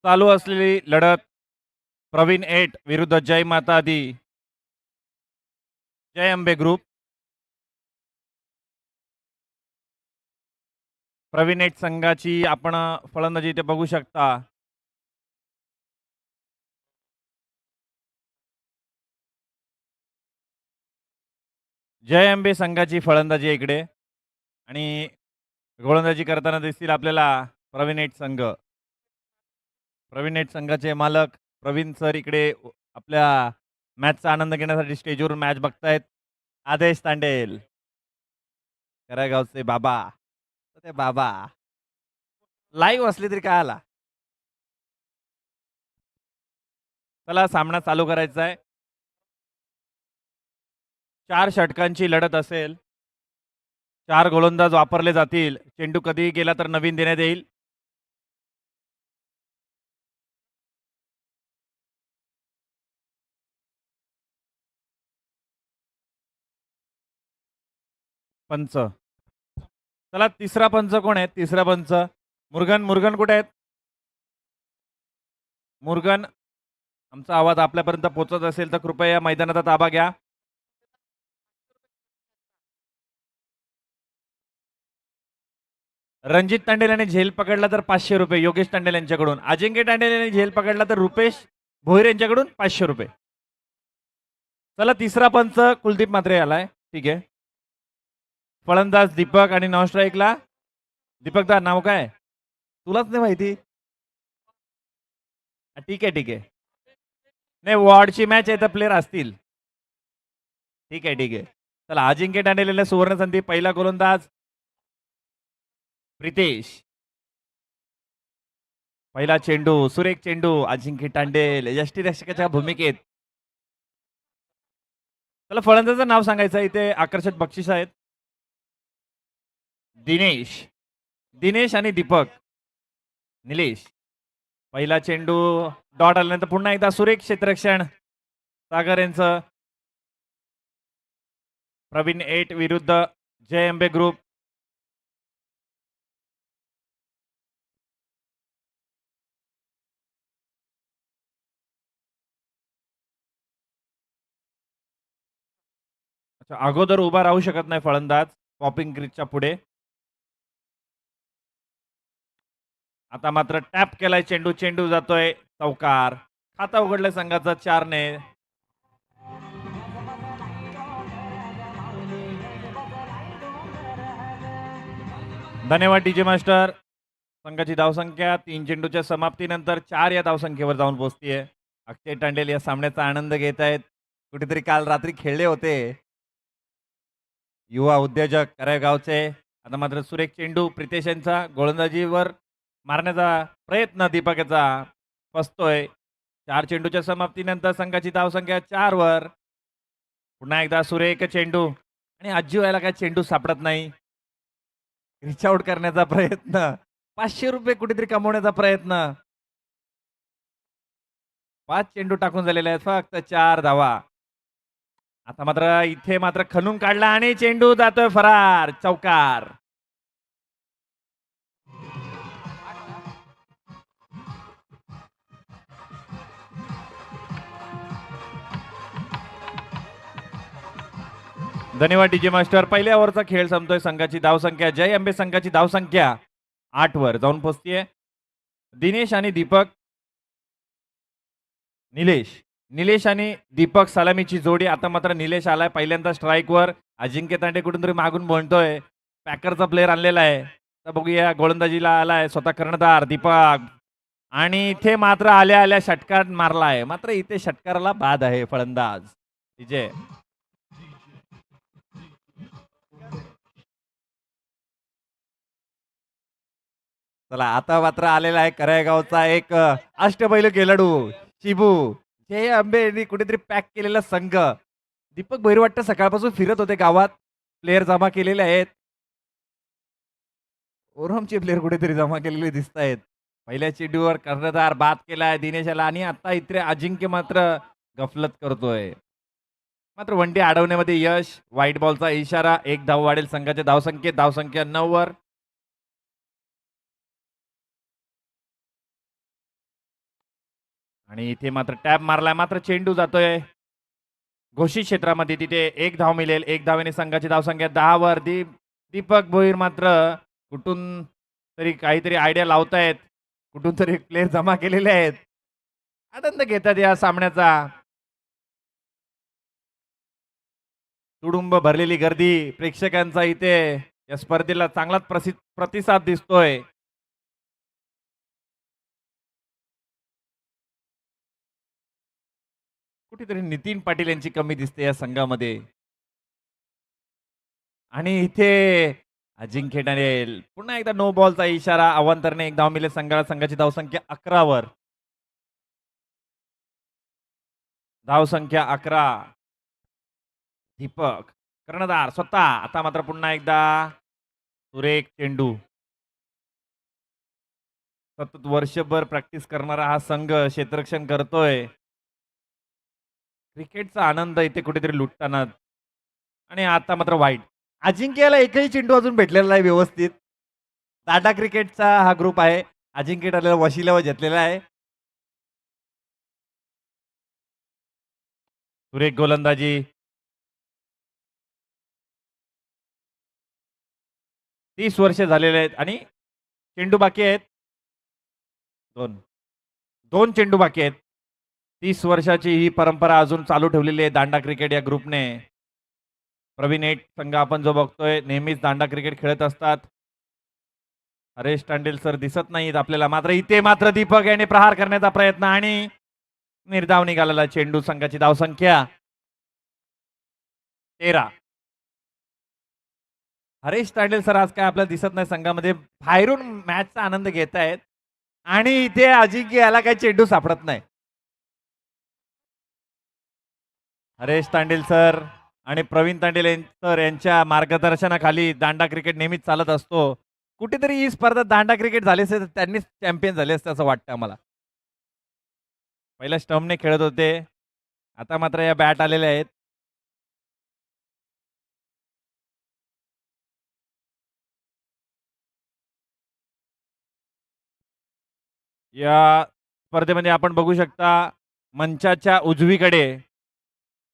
चालू असलेली लढत प्रवीण 8 विरुद्ध जय माता दी जय अंबे ग्रुप. प्रवीण 8 संघाची आपण फलंदाजी इथे बघू शकता. जय अंबे संघाची फलंदाजी आहे इकडे आणि गोलंदाजी करताना दिसतील आपल्याला प्रवीण 8 संघ. प्रवीण 8 संघाचे मालक प्रवीण सर इकडे आपल्या मॅचचा आनंद घेण्यासाठी स्टेजवरून मॅच बघतायत. आदेश तांडेल, करागावचे बाबा. ते बाबा लाईव्ह असले तरी काय आला. चला सामना चालू करायचा आहे. 4 षटकांची लढत असेल. 4 गोलंदाज वापरले जातील. चेंडू कधीही गेला तर नवीन देण्यात येईल. पंच. चला तिसरा पंच कोण आहे? तिसरा पंच मुरगन. मुरगन कुठे आहेत? मुरगन, आमचा आवाज आपल्यापर्यंत पोहोचत असेल तर कृपया या मैदानाचा ताबा घ्या. रणजित तांडेल यांनी झेल पकडला तर 500 रुपये योगेश तांडेल यांच्याकडून. अजिंक्य तांडेल यांनी झेल पकडला तर रुपेश भोईर यांच्याकडून 500 रुपये. चला तिसरा पंच कुलदीप मात्रे आलाय. ठीक आहे. फलंदाज दीपक आणि नॉन स्ट्राईकला दीपक दा नाव काय? तुलाच नाही माहिती? ठीक आहे ठीक आहे. नाही वॉर्डची मॅच आहे तर प्लेअर असतील. ठीक आहे ठीक आहे. चला अजिंक्य तांडेल यांना सुवर्ण संधी. पहिला गोलंदाज प्रितेश. पहिला चेंडू सुरेख चेंडू अजिंक्य तांडेल यष्टीरक्षकाच्या भूमिकेत. चला फलंदाजाचं नाव सांगायचं. इथे आकर्षक बक्षीस आहेत. दिनेश. दिनेश आणि दीपक. निलेश. पहिला चेंडू डॉट आल्यानंतर पुन्हा एकदा सुरेख क्षेत्ररक्षण सागर यांचं. प्रवीण 8 विरुद्ध जय अंबे ग्रुप. अगोदर उभा राहू शकत नाही फलंदाज पॉपिंग क्रीजच्या पुढे. आता मात्र टॅप केलाय चेंडू. चेंडू जातोय चौकार. खाता उघडलाय संघाचा 4 ने. धन्यवाद डीजे मास्टर. संघाची धावसंख्या 3 चेंडूच्या समाप्तीनंतर 4 या धावसंख्येवर जाऊन पोहोचतीये. अक्षय तांडेल या सामन्याचा आनंद घेत आहेत. कुठेतरी काल रात्री खेळले होते. युवा उद्योजक करागावचे. आता मात्र सुरेख चेंडू प्रितेश यांचा गोलंदाजीवर मारण्याचा प्रयत्न दीपक याचा फसतोय. 4 चेंडूच्या समाप्तीनंतर संघाची धावसंख्या 4 वर. पुन्हा एकदा सुरेख चेंडू आणि आजी व्हायला काय चेंडू सापडत नाही. रिच आउट करण्याचा प्रयत्न. 500 रुपये कुठेतरी कमवण्याचा प्रयत्न. 5 चेंडू टाकून झालेले आहेत. फक्त 4 धावा. आता मात्र इथे मात्र खणून काढला आणि चेंडू जातोय फरार. चौकार. धन्यवाद डीजे मास्टर. पहिल्या ओव्हरचा खेळ संपतोय. संघाची धावसंख्या जय अंबे संघाची धावसंख्या 8 वर जाऊन पोहोचतीये. दिनेश आणि दीपक. निलेश. निलेश आणि दीपक सलामीची जोडी. आता मात्र निलेश आलाय पहिल्यांदा स्ट्राईकवर. अजिंक्य तांडे कुठून तरी मागून बोलतोय. पॅकरचा प्लेअर आणलेला आहे. तर बघूया गोलंदाजीला आलाय स्वतः कर्णधार दीपक. आणि इथे मात्र आल्या आल्या षटकार मारलाय. मात्र इथे षटकाराला बाद आहे फलंदाज विजय. चला आता मात्र आलेला आहे करायगावचा एक अष्टपैलू खेळाडू शिबू. जय अंबे यांनी कुठेतरी पॅक केलेला संघ. दीपक भैर वाटतं सकाळपासून फिरत होते गावात. प्लेअर जमा केलेले आहेत. ओरमचे प्लेअर कुठेतरी जमा केलेले दिसत आहेत. पहिल्या चेंडूवर कर्णधार बाद केलाय दिनेशाला आणि आता इथे अजिंक्य मात्र गफलत करतोय. मात्र वनडे अडवण्यामध्ये यश. व्हाईट बॉलचा इशारा. 1 धाव वाढेल संघाच्या धावसंख्येत. धावसंख्या 9 वर. आणि इथे मात्र टॅप मारलाय, मात्र चेंडू जातोय घोषित क्षेत्रामध्ये. तिथे एक धाव मिळेल. एक धावेने संघाची धावसंख्या 10 वर. दीपक भोईर मात्र कुठून तरी काहीतरी आयडिया लावतायत, कुठून तरी प्लेयर जमा केलेले आहेत, आनंद घेतात या सामन्याचा. तुडुंब भरलेली गर्दी प्रेक्षकांचा इथे या स्पर्धेला चांगलाच प्रतिसाद दिसतोय. कुठेतरी नितीन पाटील यांची कमी दिसते या संघामध्ये. आणि इथे अजिंक्य डनेल पुन्हा एकदा नो बॉलचा इशारा. अवांतरने एक धाव मिळेल संघाला. संघाची धावसंख्या 11 वर. धावसंख्या 11. दीपक कर्णधार स्वतः. आता मात्र पुन्हा एकदा सुरेख चेंडू. सतत वर्षभर प्रॅक्टिस करणारा हा संघ क्षेत्ररक्षण करतोय. क्रिकेटचा आनंद इथे कुठेतरी लुटताना. आणि आता मात्र वाईट. अजिंक्यला एकही चेंडू अजून भेटलेला नाही व्यवस्थित. टाटा क्रिकेटचा हा ग्रुप आहे. अजिंक्य टाटाला वशिल्यावर घेतलेला आहे. सुरेख गोलंदाजी. 30 वर्ष झालेले आहेत आणि चेंडू बाकी आहेत. दोन चेंडू बाकी आहेत. 30 वर्षाची ही परंपरा अजून चालू ठेवलेली आहे दांडा क्रिकेट या ग्रुपने. प्रवीण 8 संघ आपण जो बघतोय नेहमीच दांडा क्रिकेट खेळत असतात. हरेश टांडेल सर दिसत नाहीत आपल्याला. मात्र इथे मात्र दीपक याने प्रहार करण्याचा प्रयत्न आणि निर्धाव निघालेला चेंडू. संघाची धावसंख्या 13. हरेश टांडेल सर आज काय आपल्याला दिसत नाही संघामध्ये. बाहेरून मॅचचा आनंद घेत आहेत आणि इथे अजिंक्य याला काही चेंडू सापडत नाही. हरेश तांडेल सर आणि प्रवीण तांडेल सर यांच्या मार्गदर्शनाखाली दांडा क्रिकेट नेहमीच चालत असतो. कुठेतरी ही स्पर्धा दांडा क्रिकेट झाली असते तर त्यांनीच चॅम्पियन झाले असते असं वाटतं आम्हाला. पहिल्या स्टंपने खेळत होते, आता मात्र या बॅट आलेल्या आहेत. या स्पर्धेमध्ये आपण बघू शकता मंचाच्या उजवीकडे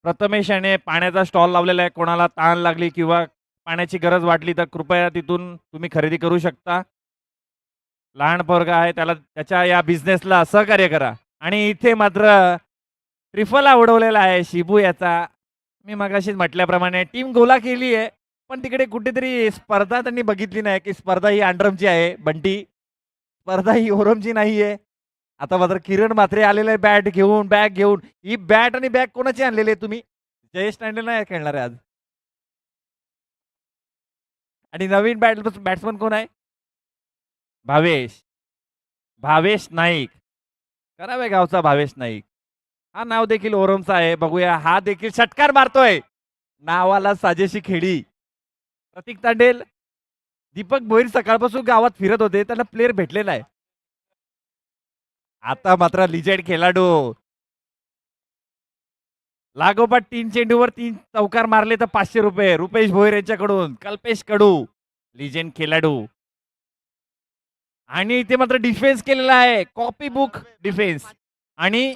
प्रथमेश याने पाण्याचा स्टॉल लावलेला आहे. कोणाला ताण लागली किंवा पाण्याची गरज वाटली तर कृपया तिथून तुम्ही खरेदी करू शकता. लहान पोरगा आहे, त्याला त्याच्या या बिझनेसला सहकार्य करा. आणि इथे मात्र ट्रिफला उडवलेला आहे शिबू याचा. मी मगाशीच म्हटल्याप्रमाणे टीम गोला केली आहे, पण तिकडे कुठेतरी स्पर्धा त्यांनी बघितली नाही की स्पर्धा ही अंडरमची आहे. बंटी, स्पर्धा ही ओरमची नाहीये. आता मात्र किरण म्हात्रे आलेले बॅट घेऊन, बॅग घेऊन. ही बॅट आणि बॅग कोणाची आणलेली आहे तुम्ही? जयेश तांडेल नाही खेळणार आहे आज. आणि नवीन बॅट्समन कोण आहे? भावेश. भावेश नाईक. करावे गावचा भावेश नाईक. हा नाव देखील ओरमचा आहे. बघूया, हा देखील षटकार मारतोय. नावाला साजेशी खेळी. प्रतीक तांडेल, दीपक भोईर सकाळपासून गावात फिरत होते, त्यांना प्लेअर भेटलेला आहे. आता मात्र लिजेंड खेळाडू. लागोपाठ 3 चेंडूवर 3 चौकार मारले तर 500 रुपये. रुपेश भोईर यांच्याकडून कल्पेश कडू, लिजेंड खेळाडू. आणि इथे मात्र डिफेन्स केलेला आहे, कॉपी बुक डिफेन्स. आणि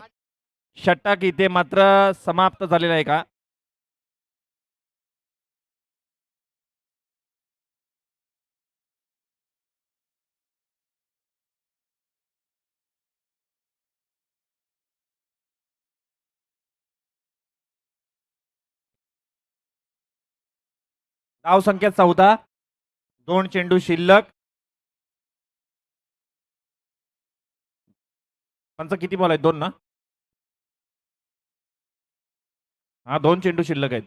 षटक इथे मात्र समाप्त झालेला आहे का? धाव संख्या 14. 2 चेंडू शिल्लक. पंच किती बॉल आहेत? 2 ना? हा, 2 चेंडू शिल्लक आहेत.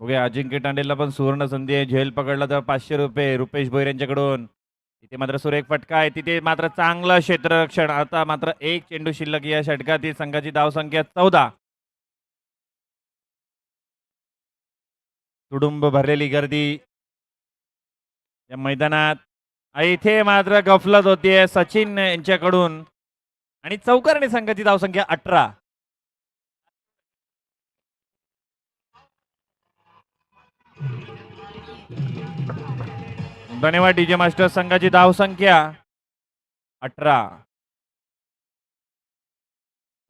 बघूया, अजिंक्य टांडेलला पण सुवर्ण संधी आहे. झेल पकडला तर 500 रुपये रुपेश भोईर यांच्याकडून. तिथे मात्र सुरेख फटका आहे. तिथे मात्र चांगलं क्षेत्ररक्षण. आता मात्र 1 चेंडू शिल्लक या षटकातील. संघाची धावसंख्या 14. तुडुंब भरलेली गर्दी या मैदानात. इथे मात्र गफलत होतीये सचिन यांच्याकडून. आणि चौकारने संघाची धावसंख्या 18. धन्यवाद डीजे मास्टर. संघाची धावसंख्या 18.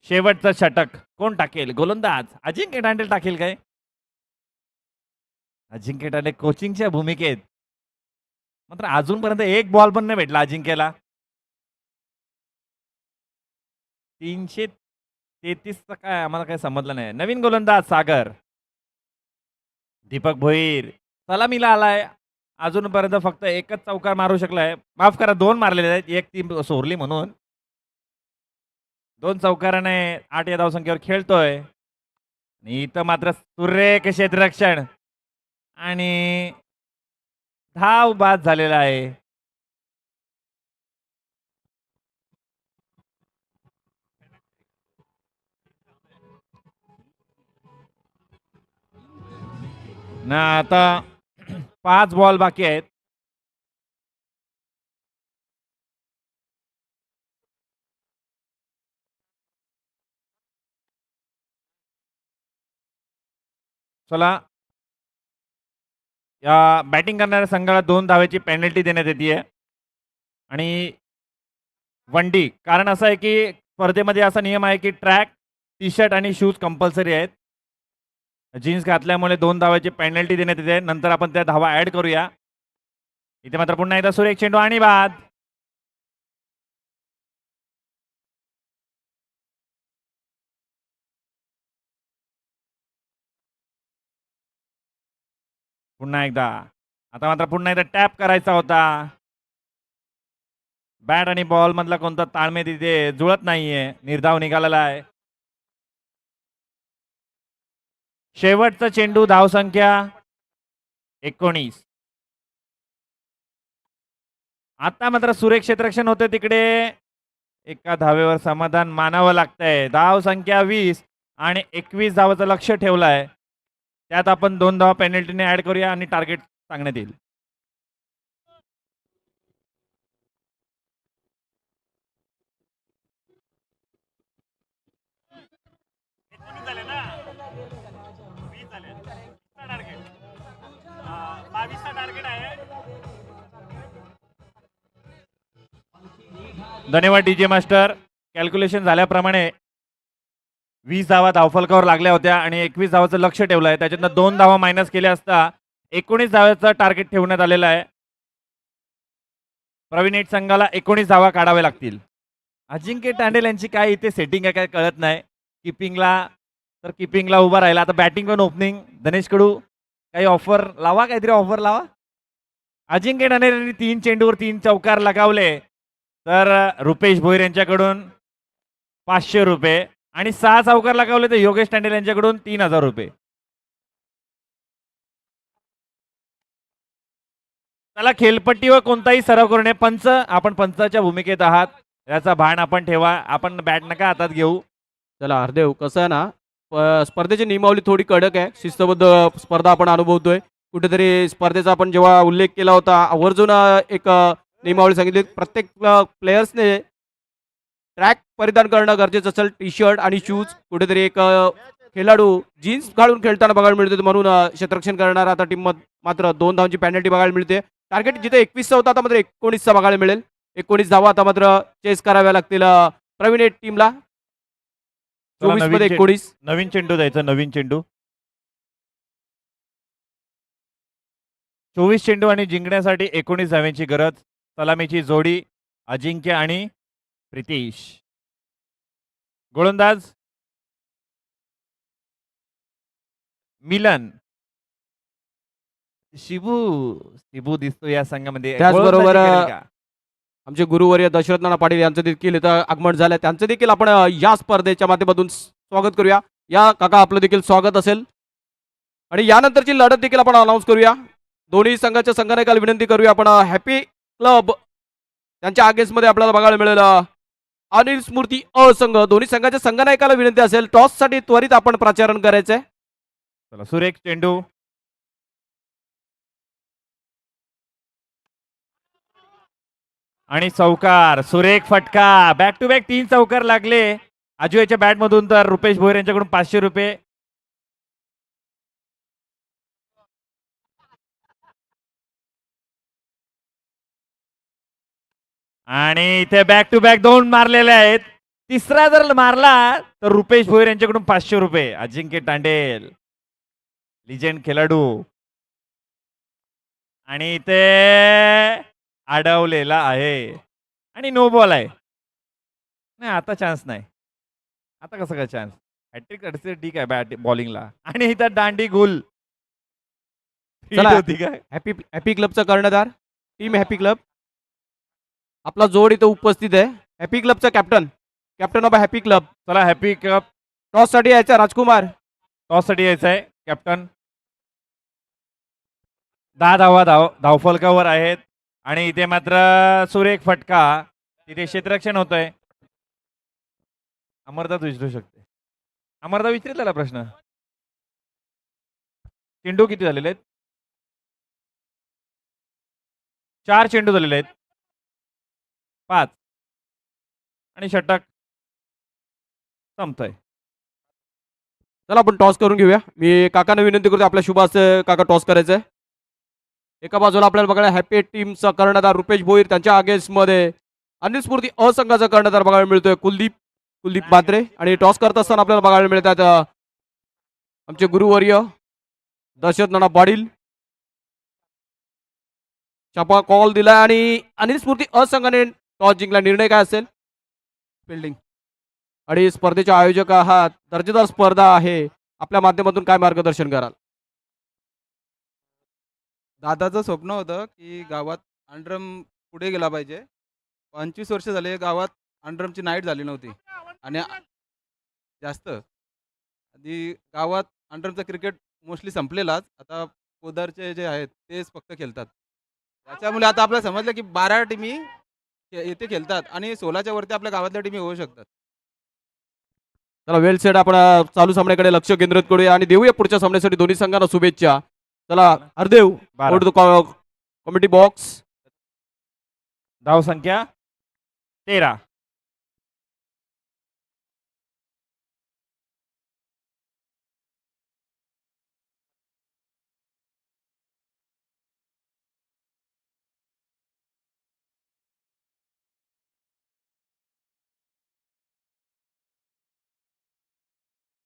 शेवटचं षटक कोण टाकेल? गोलंदाज अजिंक्य दांडेल टाकेल काय? अजिंक्य दांडे कोचिंगच्या भूमिकेत, मात्र अजूनपर्यंत एक बॉल पण नाही भेटला अजिंक्यला. 333चा काय आम्हाला काही समजलं नाही. नवीन गोलंदाज सागर. दीपक भोईर सलामीला आलाय. अजूनपर्यंत फक्त एकच चौकार मारू शकलाय. माफ करा, 2 मारलेले आहेत. एक ती सोरली म्हणून. 2 चौकाराने 8 या धावसंख्येवर खेळतोय. आणि इथं मात्र सुरेख क्षेत्ररक्षण आणि धाव बाद झालेला आहे. ना आता 5 बॉल बाकी आहेत. चला, या बॅटिंग करणाऱ्या संघाला 2 धावेची पेनल्टी देण्यात येते आणि 1 डी. कारण असं आहे की स्पर्धेमध्ये असा नियम आहे की ट्रॅक, टी शर्ट आणि शूज कंपल्सरी आहेत. जीन्स घातल्यामुळे 2 धावाची पेनल्टी देण्यात येते. नंतर आपण त्या धावा ऍड करूया. इथे मात्र पुन्हा एकदा सुरेख चेंडू आणि बाद. पुन्हा एकदा, आता मात्र पुन्हा एकदा टॅप करायचा होता. बॅट आणि बॉल मधला कोणता ताळमेळ तिथे जुळत नाहीये. निर्धाव निघालेला आहे. शेवटचा चेंडू, धावसंख्या 19. आता मात्र सुरेख क्षेत्ररक्षण होते तिकडे. एका धावेवर समाधान मानावं लागतंय. धाव संख्या 20 आणि 21 धावाचं लक्ष ठेवलंय. त्यात आपण 2 धावा पेनल्टीने ऍड करूया आणि टार्गेट सांगण्यात येईल. धन्यवाद डीजे मास्टर. कॅल्क्युलेशन झाल्याप्रमाणे 20 धावा धावफलकावर लागल्या होत्या आणि 21 धावाचं लक्ष ठेवलं आहे. त्याच्यातनं 2 धावा मायनस केल्या असता 19 धावाचं टार्गेट ठेवण्यात आलेलं आहे. प्रवीण संघाला 19 धावा काढाव्या लागतील. अजिंक्य तांडेल यांची काय इथे सेटिंग आहे काय कळत नाही. किपिंगला उभा राहिला. आता बॅटिंग पण ओपनिंग. धनेश कडू काही ऑफर लावा, काहीतरी ऑफर लावा. अजिंक्य तांडेल यांनी 3 चेंडूवर 3 चौकार लगावले तर रुपेश भोईर यांच्याकडून 500 रुपये आणि 6 चौकार लगावले तर योगेश तांडेल यांच्याकडून 3000 रुपये. त्याला खेळपट्टीवर कोणताही सराव करू नये. पंच, आपण पंचाच्या भूमिकेत आहात, याचा भान आपण ठेवा. आपण बॅट नका हातात घेऊ. चला हरदेव, कसं आहे ना, स्पर्धेची नियमावली थोडी कडक आहे. शिस्तबद्ध स्पर्धा आपण अनुभवतोय. कुठेतरी स्पर्धेचा आपण जेव्हा उल्लेख केला होता, आवर्जून एक नियमावली सांगितली. प्रत्येक प्लेयर्सने ट्रॅक परिधान करणं गरजेचं असेल. टी शर्ट आणि शूज. कुठेतरी एक खेळाडू जीन्स घालून खेळताना बघायला मिळते, म्हणून क्षेत्ररक्षण करणारा आता टीम मात्र 2 धावांची पेनल्टी बघायला मिळते. टार्गेट जिथे 21चा होता आता मात्र 19चा बघायला मिळेल. 19 धावा आता मात्र चेस कराव्या लागतील प्रवीण टीमला. 24 मध्ये 19. नवीन चेंडू द्यायचा. नवीन चेंडू. 24 चेंडू आणि जिंकण्यासाठी 19 धाव्यांची गरज. सलामीची जोडी अजिंक्य आणि प्रितीश. गोलंदाज मिलन. शिबू दिसतो या संघामध्ये. त्याचबरोबर गोलंदाजी करेल का? आमचे गुरुवर्य दशरथ नाना पाटील यांचं देखील इथं आगमन झालं. त्यांचं देखील आपण या स्पर्धेच्या माध्यमातून स्वागत करूया. या काका, आपलं देखील स्वागत असेल. आणि यानंतरची लढत देखील आपण अनाऊन्स करूया. दोन्ही संघाच्या संघानायकाला विनंती करूया आपण. हॅपी क्लब त्यांच्या मध्ये आपल्याला बघायला मिळेल अनिल स्मृती संघ. दोन्ही संघाच्या संघानायकाला विनंती असेल टॉस साठी त्वरित आपण प्राचारण करायचंय. चला, सुरेख चेंडू आणि चौकार. सुरेख फटका. बॅक टू बॅक 3 चौकार लागले अजूयाच्या बॅट मधून. तर रुपेश भोईर यांच्याकडून 500 रुपये. आणि इथे बॅक टू बॅक 2 मारलेले आहेत. तिसरा जर मारला तर रुपेश भोईर यांच्याकडून 500 रुपये. अजिंक्य तांडेल लिजेंड खेळाडू आणि इथे अडवलेला आहे आणि नो बॉल आहे. नाही आता चान्स नाही. आता कसं काय चान्स? हॅट्रिक ठीक आहे बॅट बॉलिंगला आणि इथं दांडी गुल चला. होती काय? हॅपी हॅपी क्लबचा कर्णधार टीम हॅपी क्लब आपला जोड इथं उपस्थित आहे. हॅपी क्लबचा कॅप्टन ऑफ हॅपी क्लब. चला हॅपी कप टॉस साठी यायचा राजकुमार. टॉस साठी यायचं आहे कॅप्टन. 10 धावा धावफलकावर आहेत आणि इथे मात्र सुरेख फटका. तिथे क्षेत्ररक्षण होतंय. अमरदास विचारू शकते. अमरदा विचारेल त्याला प्रश्न. चेंडू किती झालेले आहेत? 4 चेंडू झालेले आहेत. 5 आणि षटक संपतंय. चला आपण टॉस करून घेऊया. मी काकांना विनंती करतो आपल्या शुभास काका टॉस करायचंय. एका बाजूला आपल्याला बघायला हॅपी टीमचा कर्णधार रुपेश भोईर, त्यांच्या अगेन्स्ट मध्ये अनिल स्फूर्ती असंघाचा कर्णधार बघायला मिळतोय कुलदीप मात्रे. आणि टॉस करत असताना आपल्याला बघायला मिळतात आमचे गुरुवर्य दशरथ नाना पाटील. छापा कॉल दिला आणि अनिल स्फूर्ती असंघाने टॉस जिंकला. निर्णय काय असेल? फिल्डिंग. आणि स्पर्धेचे आयोजक आहात, दर्जेदार स्पर्धा आहे, आपल्या माध्यमातून काय मार्गदर्शन कराल? दादाचं स्वप्न होतं की गावात अंडरम पुढे गेला पाहिजे. 25 वर्ष झाले गावात अंडरमची नाईट झाली नव्हती आणि जास्त आधी गावात अंडरमचं क्रिकेट मोस्टली संपलेलाच. आता पोदारचे जे आहेत तेच फक्त खेळतात. त्याच्यामुळे आता आपल्याला समजलं की 12 टीमी येथे खेळतात आणि 16च्या वरती आपल्या गावातल्या टीमी होऊ शकतात. चला वेल सेट. आपण चालू सामन्याकडे लक्ष केंद्रित करूया आणि देऊया पुढच्या सामन्यासाठी दोन्ही संघांना शुभेच्छा. चला हरदेव, बारा. Comedy box. धाव संख्या 13.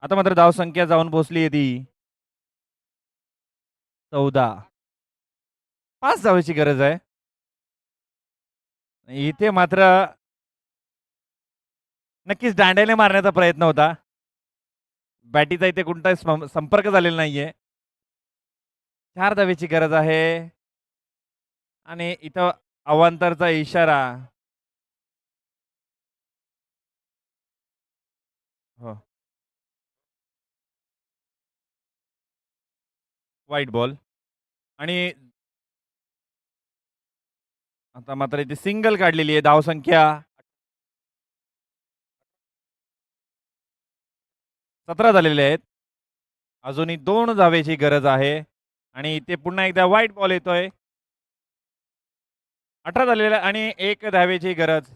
आता मात्र धाव संख्या जाऊन पोहोचली आहे ती 14. 5 धावेची गरज आहे. इथे मात्र नक्कीच दांड्याने मारण्याचा प्रयत्न होता. बॅटीचा इथे कोणताही संपर्क झालेला नाहीये. 4 धावेची गरज आहे आणि इथं अवांतरचा इशारा. हो, वाईट बॉल आणि आता मात्र इथे सिंगल काढलेली आहे. धाव संख्या 17 झालेले आहेत. अजूनही 2 धावेची गरज आहे आणि इथे पुन्हा एकदा वाईट बॉल येतोय. 18 झालेले आणि 1 धावेची गरज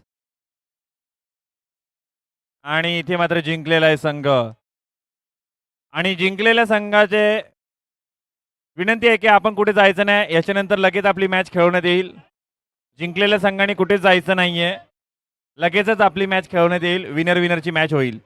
आणि इथे मात्र जिंकलेला आहे संघ. आणि जिंकलेल्या संघाचे विनंती आहे की आपण कुठे जायचं नाही. याच्यानंतर लगेच आपली मॅच खेळवण्यात येईल. जिंकलेल्या संघाने कुठे जायचं नाहीये. लगेचच आपली मॅच खेळवण्यात येईल. विनरची मॅच होईल.